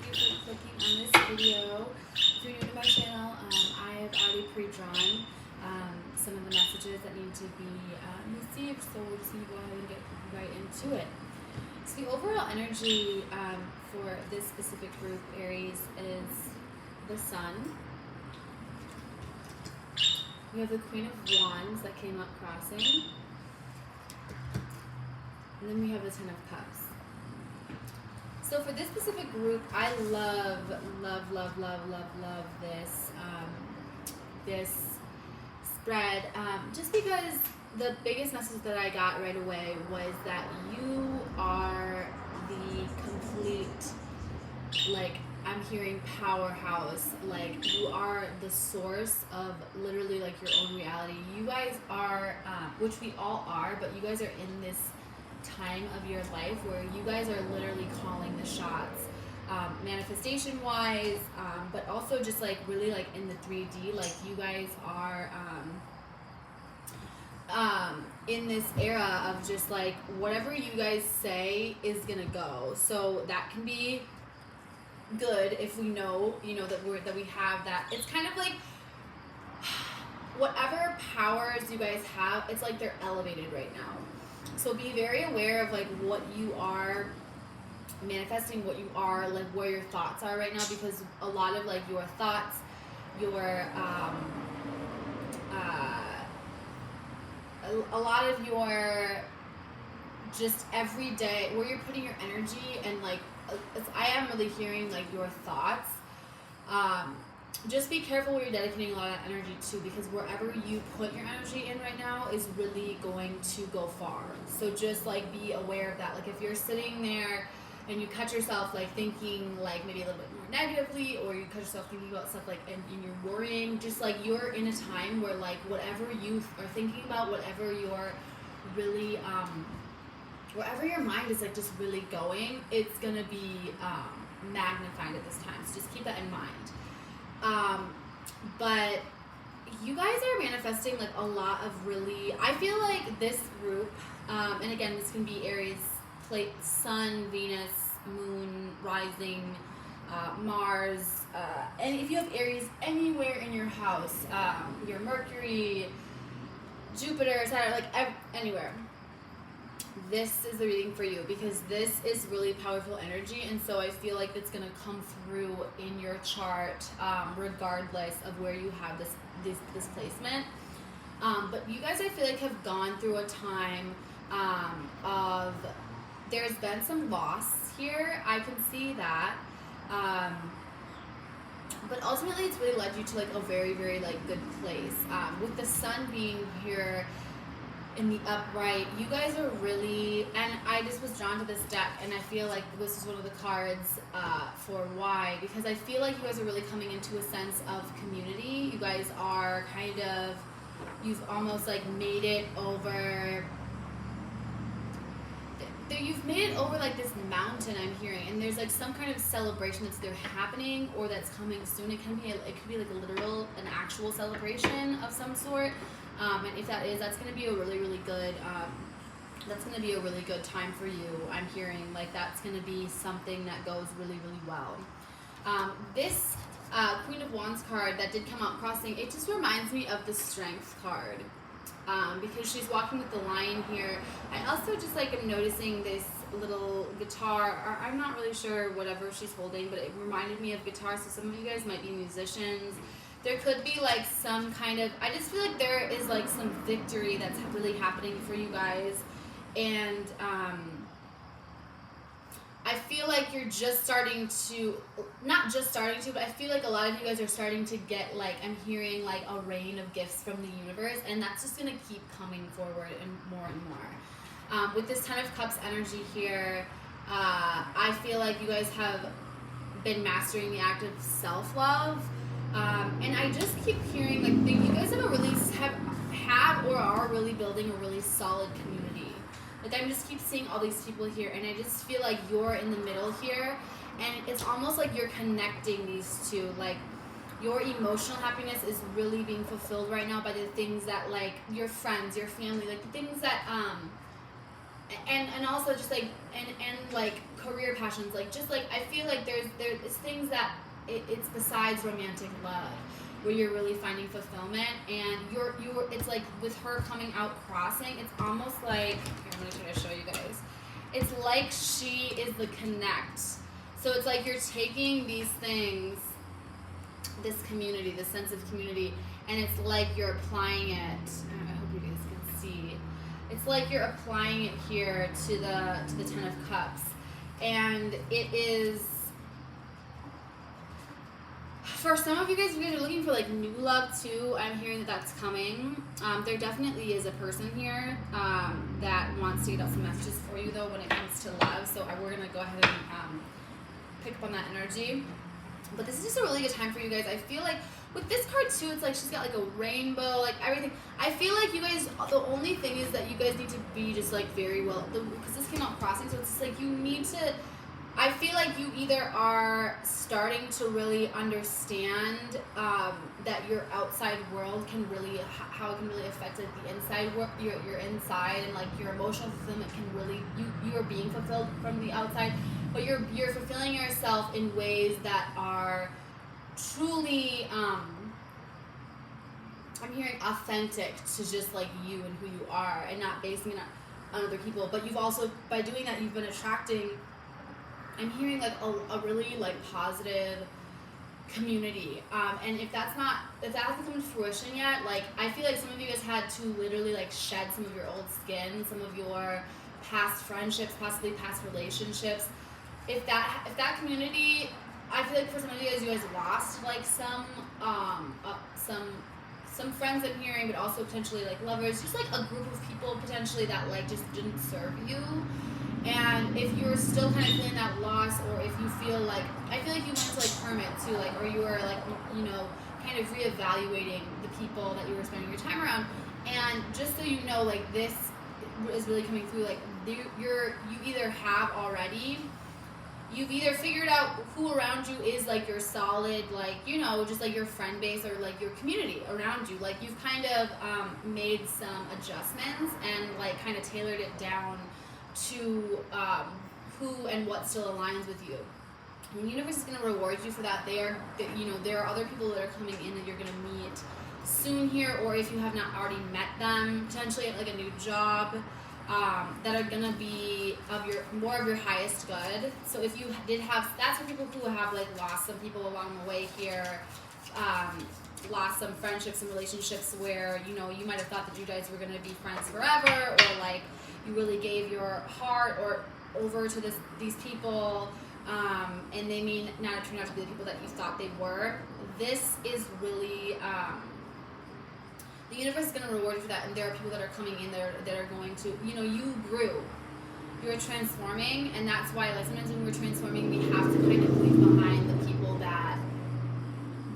thank you for clicking on this video. If you're new to my channel, I have already pre-drawn some of the messages that need to be received, so we're just going to go ahead and get right into it. So the overall energy for this specific group, Aries, is the Sun. We have the Queen of Wands that came up crossing. And then we have the Ten of Cups. So for this specific group, I love this spread, just because the biggest message that I got right away was that you are the complete, like, I'm hearing powerhouse. Like, you are the source of literally like your own reality. You guys are, which we all are, but you guys are in this time of your life where you guys are literally calling the shots, manifestation wise, but also just like really like in the 3D, like you guys are in this era of just like whatever you guys say is gonna go. So that can be good if we know, that we have that. It's kind of like whatever powers you guys have, it's like they're elevated right now. So be very aware of like what you are manifesting, what you are, like where your thoughts are right now, because a lot of like your thoughts, your a lot of your just everyday, where you're putting your energy, and like I am really hearing like your thoughts. Just be careful where you're dedicating a lot of energy to, because wherever you put your energy in right now is really going to go far. So just like be aware of that. Like if you're sitting there and you catch yourself like thinking like maybe a little bit more negatively, or you catch yourself thinking about stuff like and you're worrying, just like you're in a time where like whatever you are thinking about, whatever you're really wherever your mind is like just really going, it's gonna be magnified at this time. So just keep that in mind. But you guys are manifesting like a lot of really, I feel like this group, and again, this can be Aries, Sun, Venus, Moon, Rising, Mars, and if you have Aries anywhere in your house, your Mercury, Jupiter, Saturn, like anywhere. This is the reading for you, because this is really powerful energy, and so I feel like it's going to come through in your chart, regardless of where you have this placement. But you guys, I feel like, have gone through a time of, there's been some loss here. I can see that. But ultimately, it's really led you to like a very, very like good place. With the Sun being here in the upright, you guys are really, and I just was drawn to this deck, and I feel like this is one of the cards for why, because I feel like you guys are really coming into a sense of community. You guys are kind of, you've almost like made it over, you've made it over like this mountain, I'm hearing, and there's like some kind of celebration that's either happening or that's coming soon. It could be like a literal, an actual celebration of some sort. And if that is, that's going to be a really, really good, that's going to be a really good time for you. I'm hearing like that's going to be something that goes really, really well. This Queen of Wands card that did come out crossing, it just reminds me of the Strength card, because she's walking with the lion here. I also just like am noticing this little guitar, or I'm not really sure whatever she's holding, but it reminded me of guitar. So some of you guys might be musicians. There could be like some kind of, I just feel like there is like some victory that's really happening for you guys. And I feel like you're just starting to, not just starting to, but I feel like a lot of you guys are starting to get like, I'm hearing like a rain of gifts from the universe, and that's just going to keep coming forward and more and more. With this Ten of Cups energy here, I feel like you guys have been mastering the act of self-love. And I just keep hearing like you guys have or are really building a really solid community. Like I just keep seeing all these people here, and I just feel like you're in the middle here, and it's almost like you're connecting these two. Like your emotional happiness is really being fulfilled right now by the things that like your friends, your family, like the things that and also just like and like career passions, like just like I feel like there's things that it's besides romantic love where you're really finding fulfillment, and you're it's like with her coming out crossing, it's almost like, here, I'm gonna try to show you guys, it's like she is the connect. So it's like you're taking these things, this community, this sense of community, and it's like you're applying it. I hope you guys can see. It's like you're applying it here to the Ten of Cups, and it is for some of you guys. If you guys are looking for like new love too, I'm hearing that that's coming. There definitely is a person here that wants to get out some messages for you though when it comes to love. So we're gonna go ahead and pick up on that energy. But this is just a really good time for you guys. I feel like with this card too, it's like she's got like a rainbow, like everything. I feel like you guys, the only thing is that you guys need to be just like very well, because this came out crossing, so it's just like you need to, I feel like you either are starting to really understand that your outside world can really, how it can really affect like the inside work, your inside, and like your emotional fulfillment can really, you are being fulfilled from the outside, but you're fulfilling yourself in ways that are truly, I'm hearing authentic to just like you and who you are, and not basing it on other people. But you've also, by doing that, you've been attracting, I'm hearing like a really like positive community. And if that hasn't come to fruition yet, like I feel like some of you guys had to literally like shed some of your old skin, some of your past friendships, possibly past relationships. If that community, I feel like for some of you guys lost like some friends I'm hearing, but also potentially like lovers, just like a group of people potentially that like just didn't serve you. And if you're still kind of feeling that loss, or if you feel like, I feel like you went to like hermit too, like, or you were like, you know, kind of reevaluating the people that you were spending your time around. And just so you know, like this is really coming through, like you either have already, you've either figured out who around you is like your solid, like, you know, just like your friend base or like your community around you. Like you've kind of made some adjustments and like kind of tailored it down to who and what still aligns with you. And the universe is going to reward you for that. There are other people that are coming in that you're going to meet soon here, or if you have not already met them, potentially at like a new job, that are gonna be more of your highest good. So if you did have, that's for people who have like lost some people along the way here, lost some friendships and relationships where, you know, you might have thought that you guys were gonna be friends forever, or like you really gave your heart or over to these people, and they may not turn out to be the people that you thought they were. This is really, the universe is going to reward you for that, and there are people that are coming in there that are going to, you know, you grew, you're transforming, and that's why, like, sometimes when we're transforming, we have to kind of leave behind the people that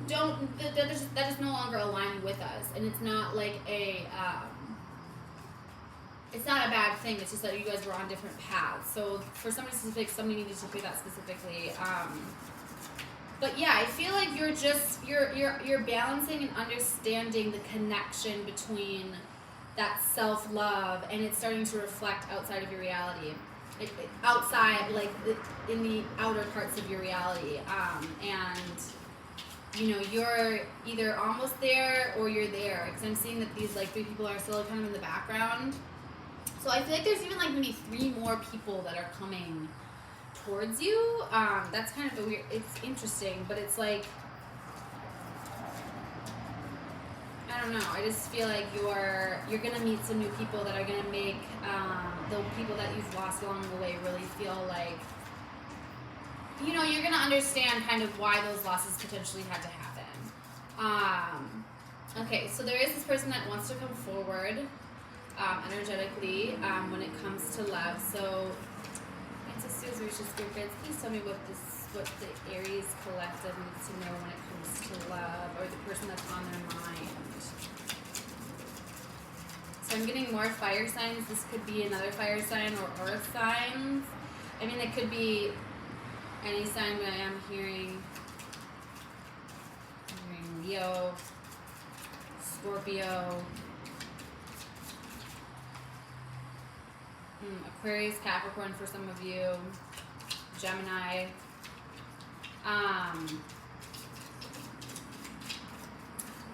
that just no longer align with us, and it's not like it's not a bad thing, it's just that you guys were on different paths. So for somebody specific, somebody needed to hear that specifically. But yeah, I feel like you're just you're balancing and understanding the connection between that self-love, and it's starting to reflect outside of your reality, outside, like in the outer parts of your reality, and you know, you're either almost there or you're there, because I'm seeing that these like 3 people are still kind of in the background. So I feel like there's even like maybe 3 more people that are coming towards you. That's kind of a weird, it's interesting, but it's like, I don't know, I just feel like you're gonna meet some new people that are gonna make the people that you've lost along the way really feel like, you know, you're gonna understand kind of why those losses potentially had to happen. Okay, so there is this person that wants to come forward energetically when it comes to love. So Ancestors, Rishas, Spirits, please tell me what the Aries collective needs to know when it comes to love, or the person that's on their mind. So I'm getting more fire signs. This could be another fire sign or earth signs. I mean, it could be any sign, but I am hearing Leo, Scorpio, Aquarius, Capricorn for some of you, Gemini.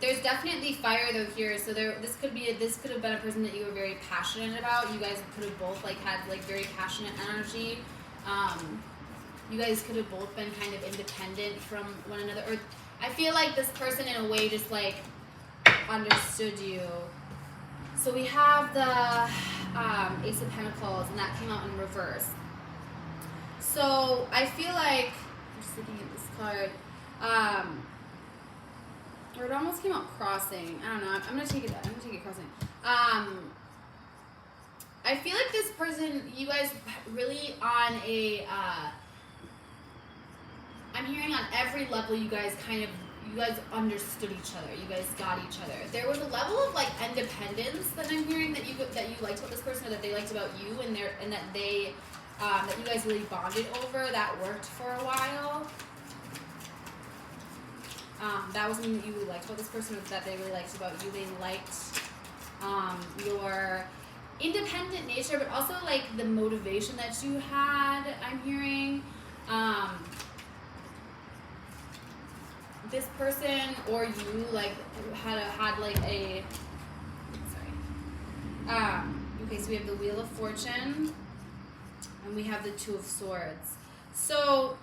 There's definitely fire though here, so this could have been a person that you were very passionate about. You guys could have both like had like very passionate energy. You guys could have both been kind of independent from one another, or I feel like this person in a way just like understood you. So we have the Ace of Pentacles, and that came out in reverse. So I feel like I'm just looking at this card. Or it almost came out crossing. I don't know. I'm gonna take it. I'm gonna take it crossing. I feel like this person, you guys really on a. I'm hearing on every level, you guys understood each other. You guys got each other. There was a level of like independence that I'm hearing that you liked about this person, or that they liked about you, and that you guys really bonded over. That worked for a while. That was something that you really liked about this person, or that they really liked about you. They liked your independent nature, but also like the motivation that you had. I'm hearing. This person or you like had like a okay, so we have the Wheel of Fortune and we have the Two of Swords. So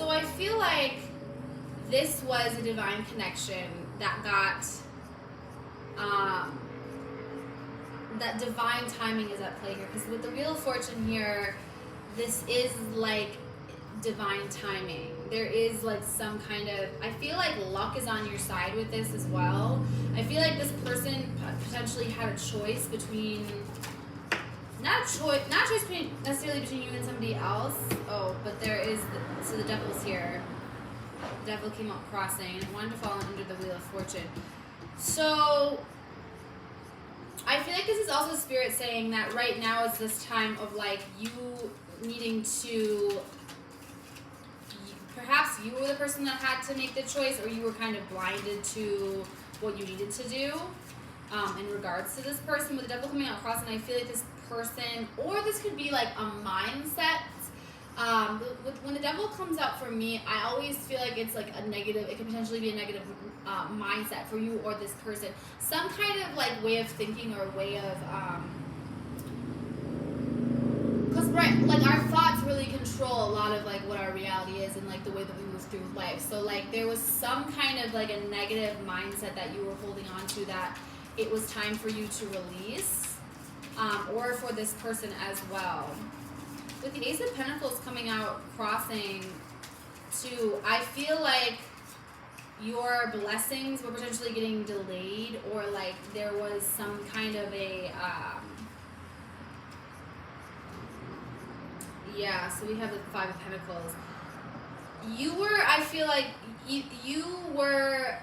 I feel like this was a divine connection that got that divine timing is at play here, because with the Wheel of Fortune here, this is like divine timing. There is like some kind of, I feel like luck is on your side with this as well. I feel like this person potentially had a choice between, not a choice necessarily between you and somebody else. Oh, but there is, so the Devil's here. The Devil came out crossing and it wanted to fall under the Wheel of Fortune. So I feel like this is also Spirit saying that right now is this time of like you needing to, perhaps you were the person that had to make the choice, or you were kind of blinded to what you needed to do in regards to this person. With the Devil coming out crossing, I feel like this person, or this could be like a mindset. When the Devil comes out for me, I always feel like it's like a negative, it could potentially be a negative mindset for you or this person. Some kind of like way of thinking or way of, because right, like our thoughts really control a lot of like what our reality is and like the way that we move through life. So like there was some kind of like a negative mindset that you were holding on to that it was time for you to release, or for this person as well. With the Ace of Pentacles coming out crossing too, I feel like your blessings were potentially getting delayed, or like there was some kind of a yeah, so we have the Five of Pentacles. You were, I feel like you were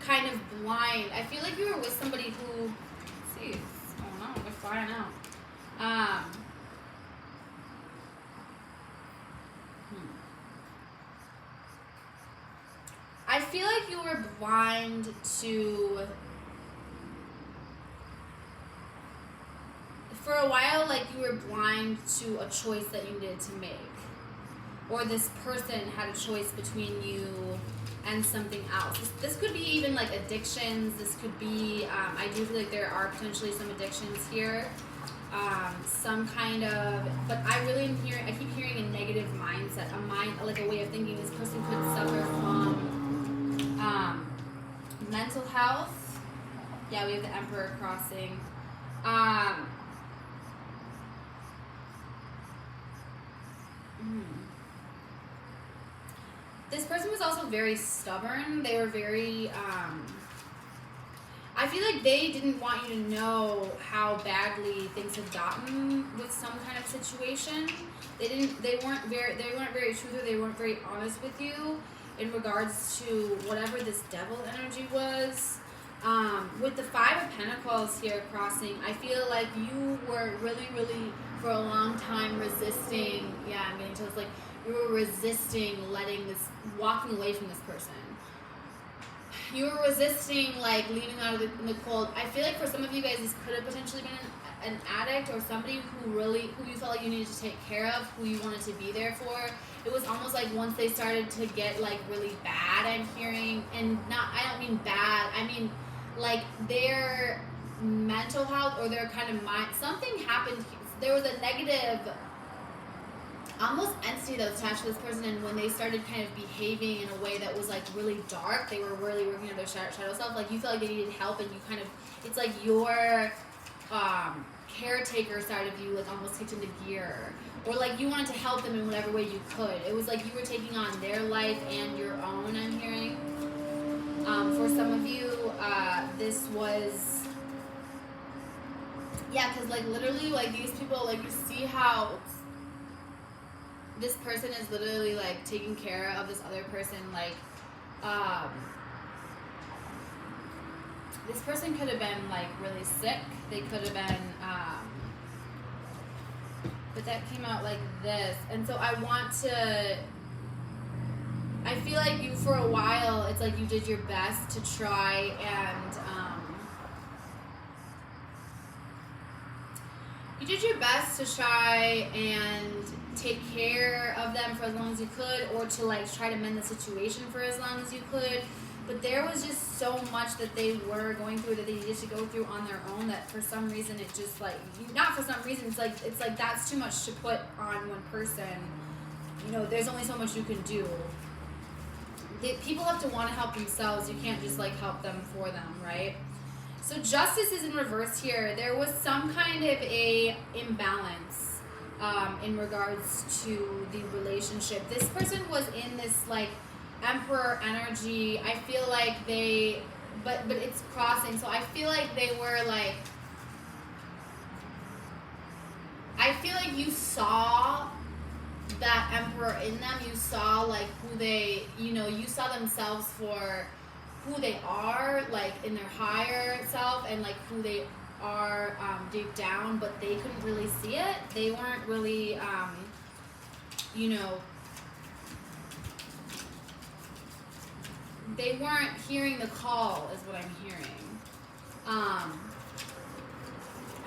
kind of blind. I feel like you were with somebody who, let's see, what's going on? We're flying out. I feel like you were blind to, for a while, like you were blind to a choice that you needed to make. Or this person had a choice between you and something else. This could be even like addictions. This could be, I do feel like there are potentially some addictions here. Some kind of, but I really am hearing, I keep hearing a negative mindset, like a way of thinking. This person could suffer from mental health. Yeah, we have the Emperor crossing. This person was also very stubborn. They were very, I feel like they didn't want you to know how badly things had gotten with some kind of situation. They weren't very truthful. They weren't very honest with you in regards to whatever this Devil energy was. With the Five of Pentacles here crossing, I feel like you were really, really for a long time resisting. Yeah, I'm getting to this, like You were resisting walking away from this person. You were resisting, like, leaving out of in the cold. I feel like for some of you guys, this could have potentially been an addict or somebody who you felt like you needed to take care of, who you wanted to be there for. It was almost like once they started to get, like, really bad, I'm hearing, and I don't mean bad, I mean, like, their mental health or their kind of mind, something happened. There was a negative almost entity that was attached to this person, and when they started kind of behaving in a way that was, like, really dark, they were really working on their shadow self. Like, you felt like they needed help, and you kind of, it's like your caretaker side of you, like, almost kicked into gear, or like you wanted to help them in whatever way you could. It was like you were taking on their life and your own, I'm hearing. For some of you, this was, yeah, because, like, literally, like, these people, like, you see how this person is literally, like, taking care of this other person, like, this person could have been, like, really sick. They could have been, but that came out like this. And so I feel like you, for a while, it's like you did your best to try and, take care of them for as long as you could, or to, like, try to mend the situation for as long as you could. But there was just so much that they were going through, that they needed to go through on their own, that for some reason it just, like, not for some reason, it's like that's too much to put on one person. You know, there's only so much you can do. People have to want to help themselves. You can't just, like, help them for them, right? So justice is in reverse here. There was some kind of a imbalance in regards to the relationship. This person was in this, like, Emperor energy. I feel like but it's crossing. So I feel like they were, like, I feel like you saw that Emperor in them. You saw, like, who they, you saw themselves for who they are, like, in their higher self, and, like, who they are deep down, but they couldn't really see it. They weren't really, they weren't hearing the call, is what I'm hearing. I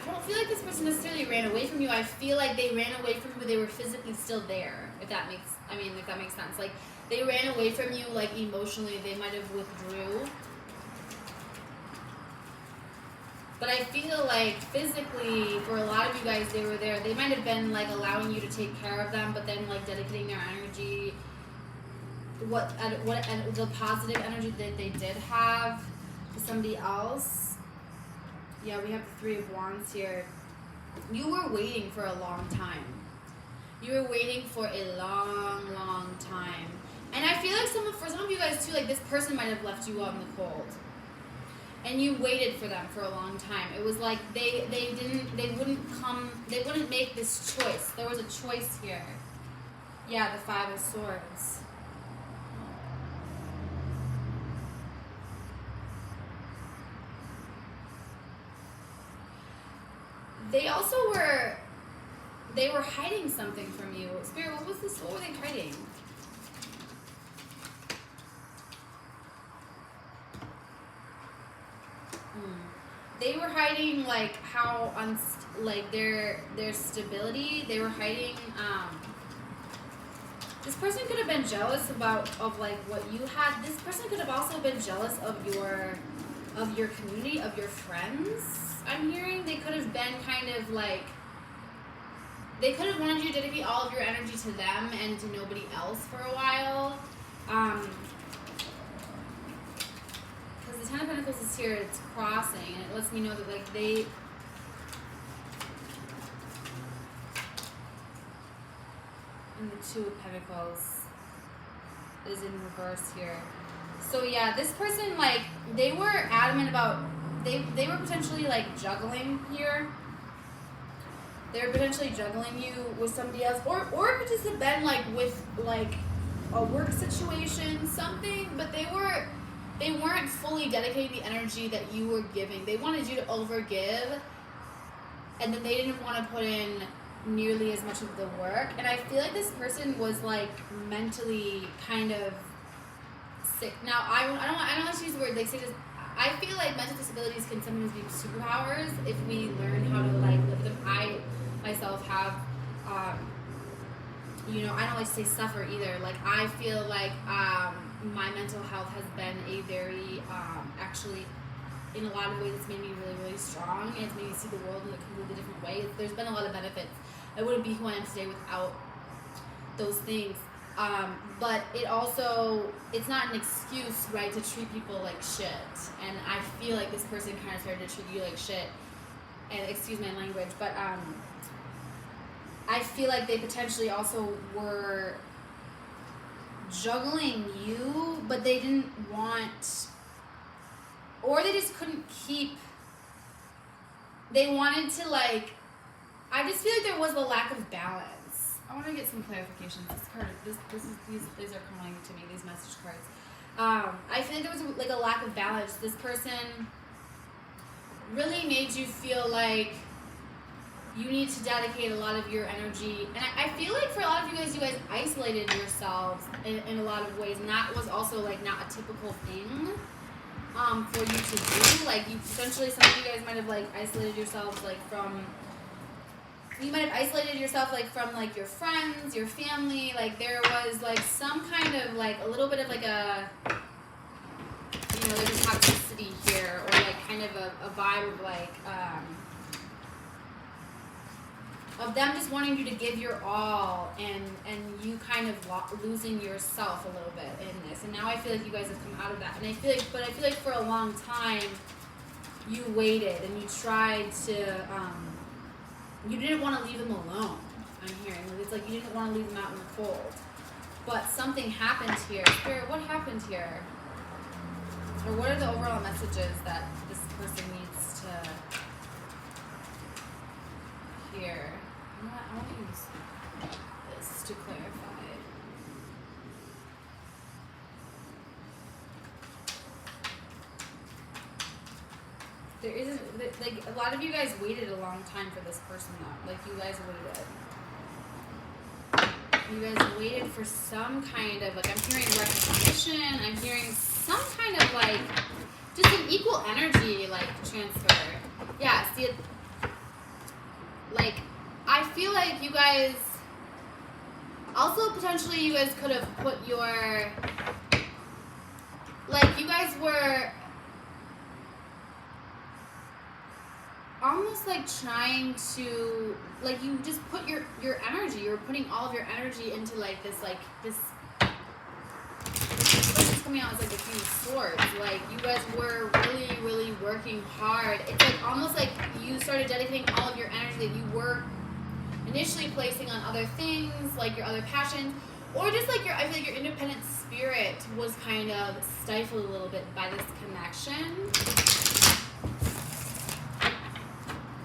don't feel like this person necessarily ran away from you. I feel like they ran away from you, but they were physically still there, if that makes sense. Like, they ran away from you, like, emotionally. They might have withdrew. But I feel like physically, for a lot of you guys, they were there. They might have been, like, allowing you to take care of them, but then, like, dedicating their energy, the positive energy that they did have, to somebody else. Yeah, we have the Three of Wands here. You were waiting for a long time. You were waiting for a long, long time. And I feel like for some of you guys too, like, this person might have left you out in the cold. And you waited for them for a long time. It was like they wouldn't make this choice. There was a choice here. Yeah, the Five of Swords. They were hiding something from you. Spirit, what were they hiding? They were hiding, like, how their stability. They were hiding. This person could have been jealous of like what you had. This person could have also been jealous of your community, of your friends. I'm hearing they could have been kind of like, they could have wanted you to dedicate all of your energy to them and to nobody else for a while. Because the Ten of Pentacles is here, it's crossing, and it lets me know that, like, and the Two of Pentacles is in reverse here. So yeah, this person, like, they were adamant about, they were potentially, like, juggling here. They were potentially juggling you with somebody else, or it could just have been, like, with, like, a work situation, something, but they weren't fully dedicating the energy that you were giving. They wanted you to overgive, and then they didn't want to put in nearly as much of the work, and I feel like this person was like mentally kind of sick. Now I don't want to use the word like sick. I feel like mental disabilities can sometimes be superpowers if we learn how to like live them. I myself have, you know, I don't like to say suffer either. Like I feel like my mental health has been a very actually in a lot of ways it's made me really, really strong, and it's made me see the world in a completely different way. There's been a lot of benefits. I wouldn't be who I am today without those things. But it also, it's not an excuse, right, to treat people like shit. And I feel like this person kind of started to treat you like shit. And excuse my language, but I feel like they potentially also were juggling you, but they didn't want, or they just couldn't keep, they wanted to like, I just feel like there was a lack of balance. I want to get some clarifications. This card, these are coming to me, these message cards. I feel like there was like a lack of balance. This person really made you feel like you need to dedicate a lot of your energy. And I feel like for a lot of you guys isolated yourselves in a lot of ways. And that was also like not a typical thing for you to do. Like you potentially, some of you guys might have like isolated yourselves like from, you might have isolated yourself like from like your friends, your family. Like there was like some kind of like a little bit of like a, you know, there's a toxicity here, or like kind of a vibe of like, of them just wanting you to give your all, and you kind of losing yourself a little bit in this. And now I feel like you guys have come out of that. And I feel like for a long time you waited and you tried to, you didn't want to leave them alone. I'm hearing it's like you didn't want to leave them out in the cold. But something happened here. Spirit, what happened here? Or what are the overall messages that this person needs to hear? I want to use this to clarify. There isn't, like, a lot of you guys waited a long time for this person, though. Like, you guys waited. You guys waited for some kind of, like, I'm hearing recognition, I'm hearing some kind of, like, just an equal energy, like, transfer. Yeah, see it, like, I feel like you guys, also potentially you guys could have put your, like, you guys were almost like trying to, like, you just put your energy, you were putting all of your energy into like this what's coming out as like a few swords. Like you guys were really, really working hard. It's like almost like you started dedicating all of your energy that you were initially placing on other things, like your other passions, or just like I feel like your independent spirit was kind of stifled a little bit by this connection.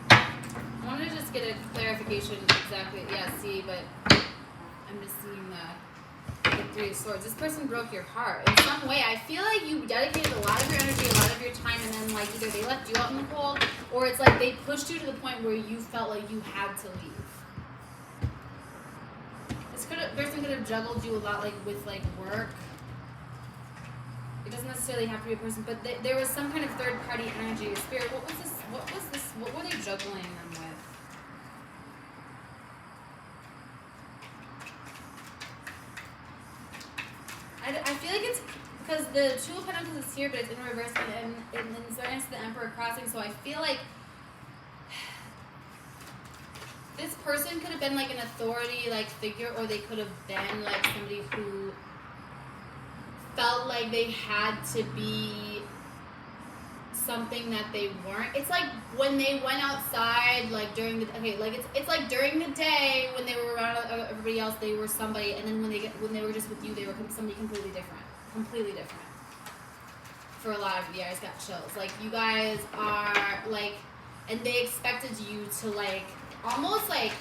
I want to just get a clarification exactly. Yeah, see, but I'm just seeing the Three of Swords. This person broke your heart in some way. I feel like you dedicated a lot of your energy, a lot of your time, and then like either they left you out in the cold, or it's like they pushed you to the point where you felt like you had to leave. This person could have juggled you a lot, like with like work. It doesn't necessarily have to be a person, but there was some kind of third-party energy. Spirit, what was this? What were they juggling them with? I feel like it's because the Two of Pentacles is here, but it's in reverse, and then starting to the Emperor crossing. So I feel like this person could have been like an authority like figure, or they could have been like somebody who felt like they had to be something that they weren't. It's like when they went outside, like during the it's like during the day when they were around everybody else, they were somebody, and then when they were just with you, they were somebody completely different. For a lot of you guys got chills. Like you guys are like, and they expected you to like almost like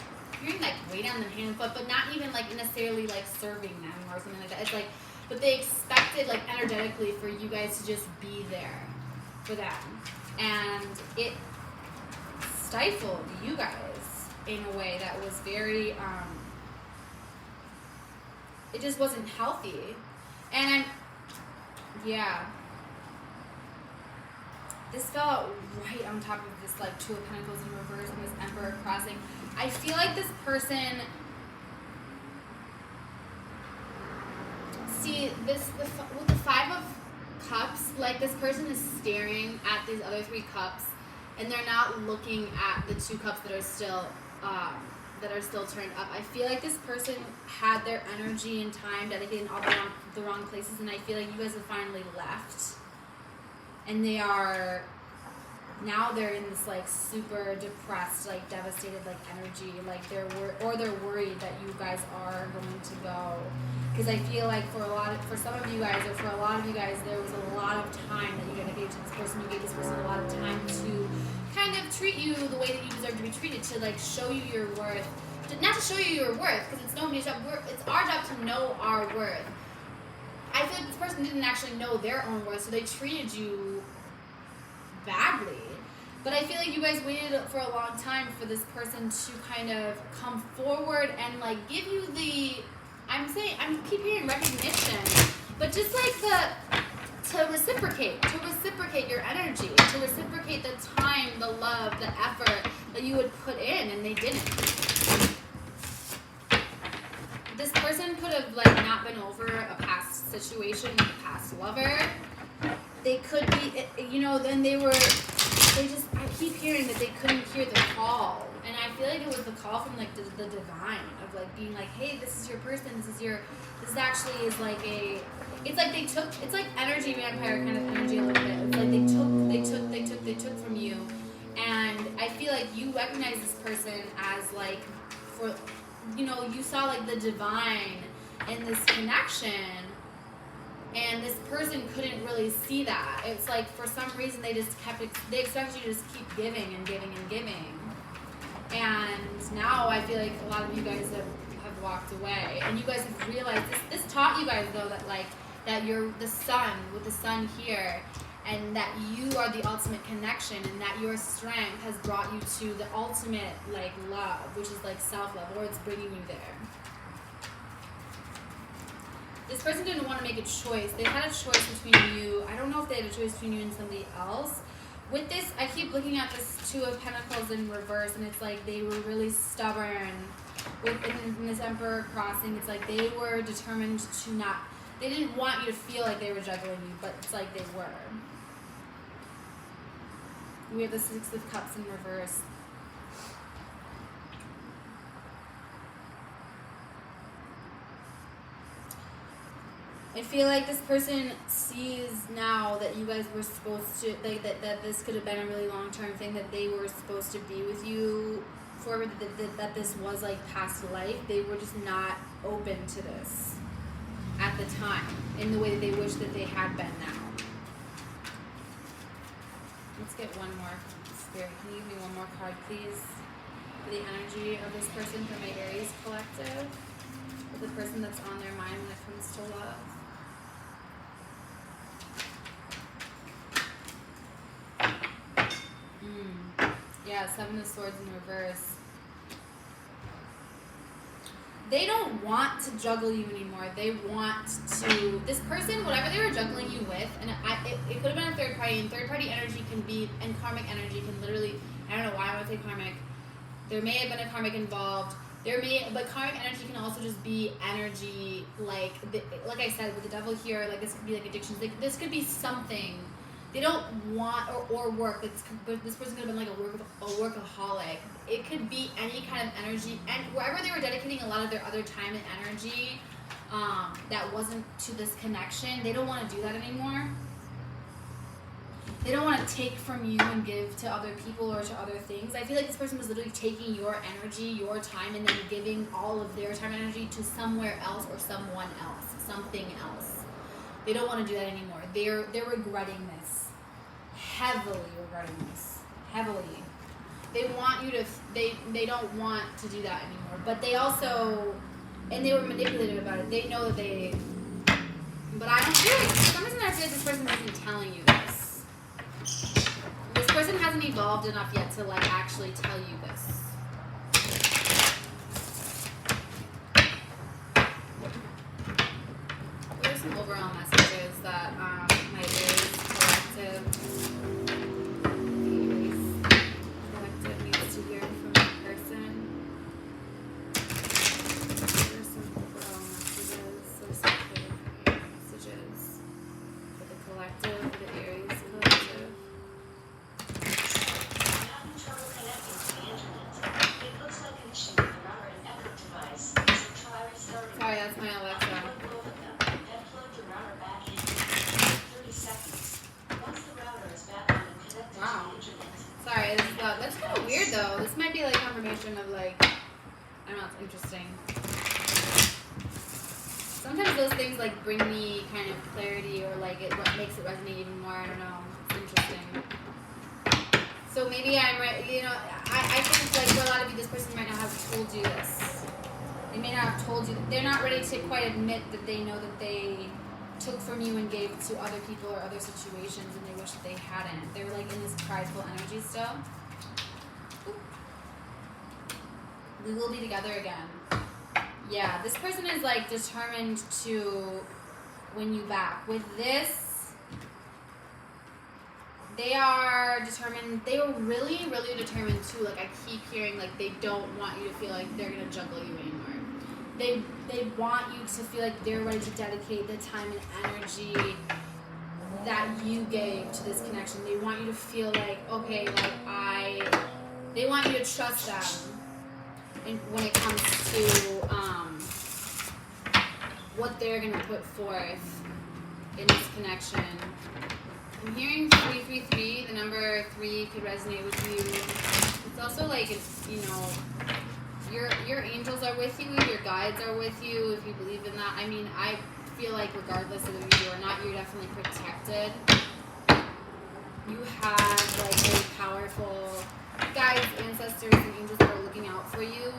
you're like wait on them hand and foot, but not even like necessarily like serving them or something like that. It's like, but they expected like energetically for you guys to just be there for them, and it stifled you guys in a way that was very, it just wasn't healthy. And this fell out right on top of this, like, Two of Pentacles in reverse and this Emperor crossing. I feel like this person, see, with the Five of Cups, like, this person is staring at these other 3 cups, and they're not looking at the 2 cups that are still turned up. I feel like this person had their energy and time dedicated in all the wrong places, and I feel like you guys have finally left. And they're in this, like, super depressed, like, devastated, like, energy. Like, they're worried that you guys are going to go. Because I feel like for some of you guys, or for a lot of you guys, there was a lot of time that you dedicated to this person. You gave this person a lot of time to kind of treat you the way that you deserve to be treated, to, like, show you your worth. Not to show you your worth, because it's nobody's job. It's our job to know our worth. I feel like this person didn't actually know their own worth, so they treated you badly. But I feel like you guys waited for a long time for this person to kind of come forward and, like, give you the, I keep hearing recognition, but just like to reciprocate your energy, to reciprocate the time, the love, the effort that you would put in, and they didn't. This person could have, like, not been over a past situation, a past lover. They could be, then I keep hearing that they couldn't hear the call. And I feel like it was the call from, like, the divine, of, like, being like, hey, this is your person, this actually is like it's like energy vampire kind of energy a little bit. It's like they took from you. And I feel like you recognize this person as, like, you saw, like, the divine in this connection, and this person couldn't really see that. It's like, for some reason, they expect you to just keep giving and giving and giving. And now I feel like a lot of you guys have walked away, and you guys have realized this taught you guys, though, that, like, that you're the sun, with the sun here, and that you are the ultimate connection, and that your strength has brought you to the ultimate, like, love, which is, like, self-love, or it's bringing you there. This person didn't want to make a choice. They had a choice between you. I don't know if they had a choice between you and somebody else. With this, I keep looking at this Two of Pentacles in reverse, and it's like they were really stubborn. In this Emperor crossing, it's like they were determined to not, they didn't want you to feel like they were juggling you, but it's like they were. We have the Six of Cups in reverse. I feel like this person sees now that you guys were supposed to, that this could have been a really long-term thing, that they were supposed to be with you forever, that this was, like, past life. They were just not open to this at the time in the way that they wish that they had been now. Let's get one more. Spirit, can you give me one more card, please? For the energy of this person, for my Aries collective. For the person that's on their mind when it comes to love. Yeah, Seven of Swords in reverse. They don't want to juggle you anymore. They want to, this person, whatever they were juggling you with, and it could have been a third party, and third party energy can be, and karmic energy can literally, I don't know why I want to say karmic. There may have been a karmic involved. But karmic energy can also just be energy, like I said, with the devil here, like, this could be, like, addictions. This could be something they don't want, or work. This person could have been, like, a workaholic. It could be any kind of energy, and wherever they were dedicating a lot of their other time and energy, that wasn't to this connection, they don't want to do that anymore. They don't want to take from you and give to other people or to other things. I feel like this person was literally taking your energy, your time, and then giving all of their time and energy to somewhere else or someone else, something else. They don't want to do that anymore. They're regretting this. Heavily regretting this. Heavily. They want you to, they don't want to do that anymore. But they also, and they were manipulated about it. They know that they, but I don't feel like, for some reason I feel like this person isn't telling you this. This person hasn't evolved enough yet to, like, actually tell you this. collective for the Aries collective. Having trouble connecting to the internet. It looks like an issue with the router and echo device, so try restarting. Sorry, that's my Alexa. Unplug both of them, then plug the router back in. 30 seconds. Once the router is back on and connected to the internet. Sorry, this is loud. That's kind of weird though. This might be like confirmation of like, I don't know, it's interesting. Sometimes those things like bring me kind of clarity or like it what makes it resonate even more. I don't know. It's interesting. So maybe I'm right. You know, I think like for a lot of you, this person might not have told you this. They may not have told you. They're not ready to quite admit that they know that they took from you and gave to other people or other situations, and they wish that they hadn't. They're like in this prideful energy still. Oop. We will be together again. Yeah, this person is like determined to win you back. With this, they are determined. They are really, really determined too. Like I keep hearing, like they don't want you to feel like they're gonna juggle you anymore. They want you to feel like they're ready to dedicate the time and energy that you gave to this connection. They want you to feel like, okay, like they want you to trust them when it comes to what they're going to put forth in this connection. I'm hearing 333, the number 3 could resonate with you. It's also like, it's, you know, your angels are with you, your guides are with you, if you believe in that. I mean, I feel like regardless of if you do or not, you're definitely protected. You have like very powerful guides, ancestors, and angels that are looking out for you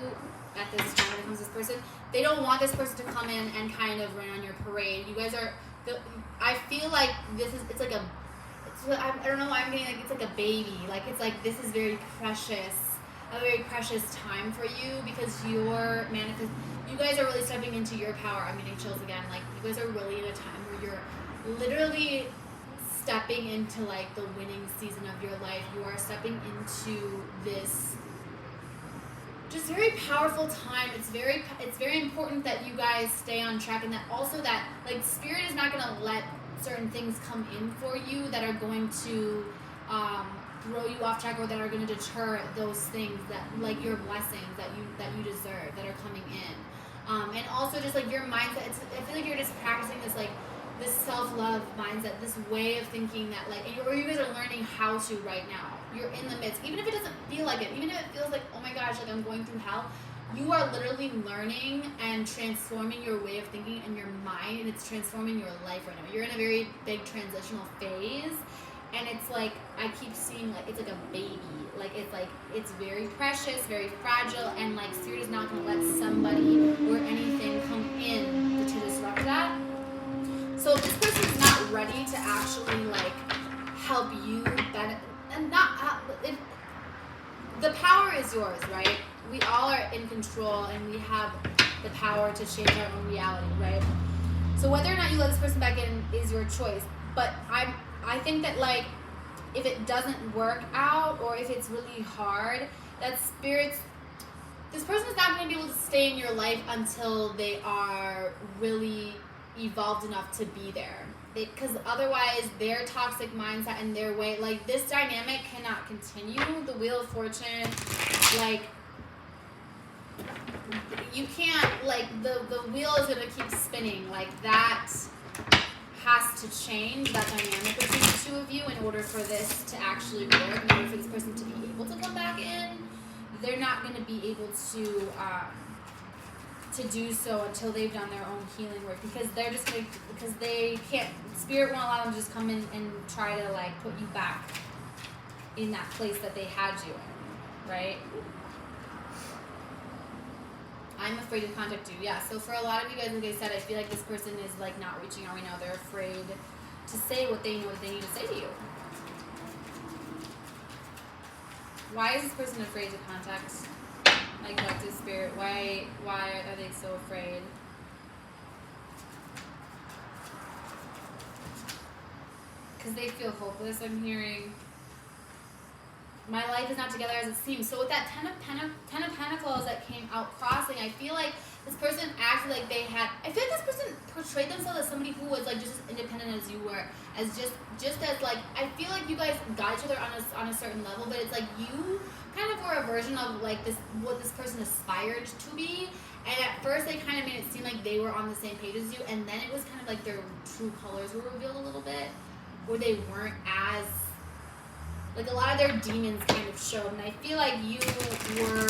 at this time when it comes to this person. They don't want this person to come in and kind of rain on your parade. You guys are, I feel like it's like I don't know why I'm getting like, it's like a baby. Like, it's like, this is very precious. A very precious time for you because you guys are really stepping into your power. I'm getting chills again. Like, you guys are really in a time where you're literally stepping into like the winning season of your life. You are stepping into this just very powerful time. It's very important that you guys stay on track, and that also that like spirit is not going to let certain things come in for you that are going to throw you off track or that are going to deter those things that like your blessings that you deserve that are coming in, and also just like your mindset. I feel like you're just practicing this like this self-love mindset, this way of thinking that like, or you guys are learning how to right now. You're in the midst, even if it doesn't feel like it, even if it feels like, oh my gosh, like I'm going through hell, you are literally learning and transforming your way of thinking and your mind, and it's transforming your life right now. You're in a very big transitional phase. And it's like, I keep seeing like, it's like a baby. Like, it's very precious, very fragile, and like, Spirit is not going to let somebody or anything come in to disrupt that. So if this person is not ready to actually like, help you, the power is yours, right? We all are in control, and we have the power to change our own reality, right? So whether or not you let this person back in is your choice. But I think that like if it doesn't work out or if it's really hard, that this person is not going to be able to stay in your life until they are really evolved enough to be there. Because otherwise their toxic mindset and their way, like this dynamic cannot continue. The Wheel of Fortune, like you can't, like the wheel is going to keep spinning. Like that has to change, that dynamic between the two of you, in order for this to actually work, in order for this person to be able to come back in. They're not going to be able to do so until they've done their own healing work, because they're just going to, because they can't, Spirit won't allow them to just come in and try to like put you back in that place that they had you in, right? I'm afraid to contact you. Yeah, so for a lot of you guys, like I said, I feel like this person is like not reaching out right now. They're afraid to say what they know that they need to say to you. Why is this person afraid to contact my collective spirit? Why are they so afraid? Because they feel hopeless, I'm hearing. My life is not together as it seems. So with that Ten of Pentacles that came out crossing, I feel like This person acted like they had. I feel like this person portrayed themselves as somebody who was like just as independent as you were, as just as like I feel like you guys got each other on a certain level, but it's like you kind of were a version of like this what this person aspired to be. And at first, they kind of made it seem like they were on the same page as you, and then it was kind of like their true colors were revealed a little bit, where they weren't as like a lot of their demons kind of showed, and I feel like you were.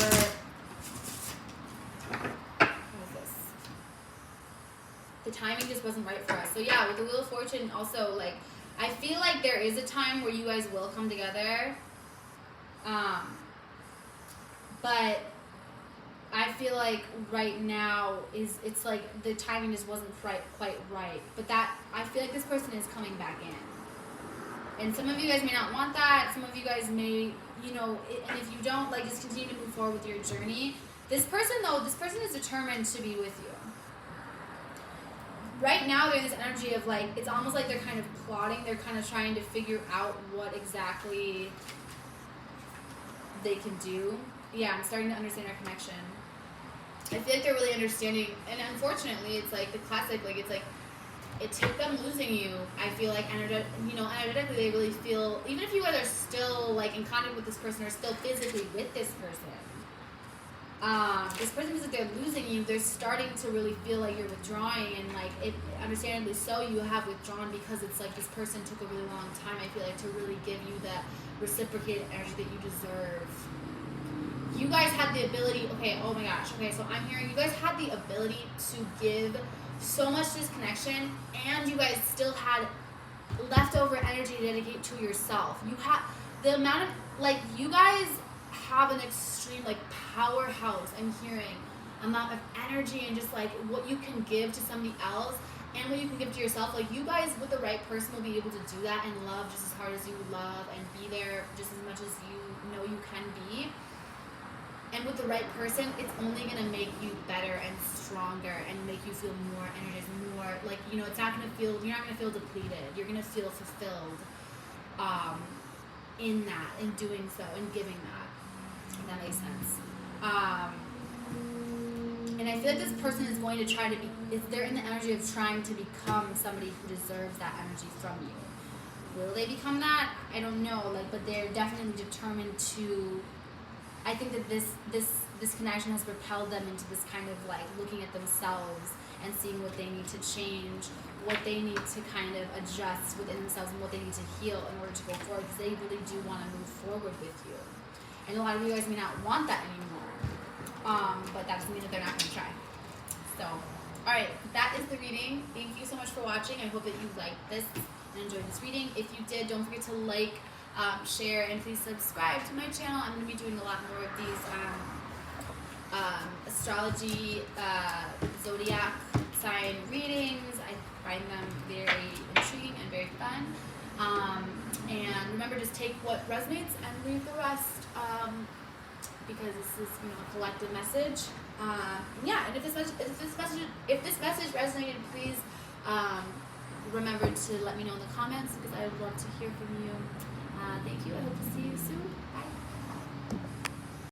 The timing just wasn't right for us. So yeah, with the Wheel of Fortune also, like, I feel like there is a time where you guys will come together. But I feel like right now it's like the timing just wasn't quite right. But that, I feel like this person is coming back in. And some of you guys may not want that. Some of you guys may, you know, and if you don't, like, just continue to move forward with your journey. This person is determined to be with you. Right now, they're in this energy of like, it's almost like they're kind of plotting. They're kind of trying to figure out what exactly they can do. Yeah, I'm starting to understand our connection. I feel like they're really understanding. And unfortunately, it's like the classic, like, it's like, it took them losing you. I feel like, energetically, they really feel, even if you guys are still like in contact with this person or still physically with this person, this person feels like they're losing you. They're starting to really feel like you're withdrawing, and like it, understandably so, you have withdrawn because it's like this person took a really long time. I feel like to really give you that reciprocated energy that you deserve. You guys had the ability. Okay, oh my gosh. Okay, so I'm hearing you guys had the ability to give so much to this connection, and you guys still had leftover energy to dedicate to yourself. You have the amount of like you guys have an extreme like powerhouse, I'm hearing, amount of energy and just like what you can give to somebody else and what you can give to yourself. Like you guys with the right person will be able to do that and love just as hard as you love and be there just as much as you know you can be. And with the right person, it's only going to make you better and stronger and make you feel more energized, more like, you know, it's not going to feel, you're not going to feel depleted. You're going to feel fulfilled in that, in doing so, in giving that. If that makes sense. And I feel like this person is going to try to be, they're in the energy of trying to become somebody who deserves that energy from you. Will they become that? I don't know, like, but they're definitely determined to. I think that this connection has propelled them into this kind of like looking at themselves and seeing what they need to change, what they need to kind of adjust within themselves, and what they need to heal in order to go forward, because they really do want to move forward with you. And a lot of you guys may not want that anymore, but that doesn't mean that they're not going to try. So, all right, that is the reading. Thank you so much for watching. I hope that you liked this and enjoyed this reading. If you did, don't forget to like, share, and please subscribe to my channel. I'm going to be doing a lot more of these astrology, zodiac sign readings. I find them very intriguing and very fun. And remember, just take what resonates and leave the rest, because this is, you know, a collective message. Yeah, and if this message resonated, please remember to let me know in the comments, because I would love to hear from you. Thank you. I hope to see you soon. Bye.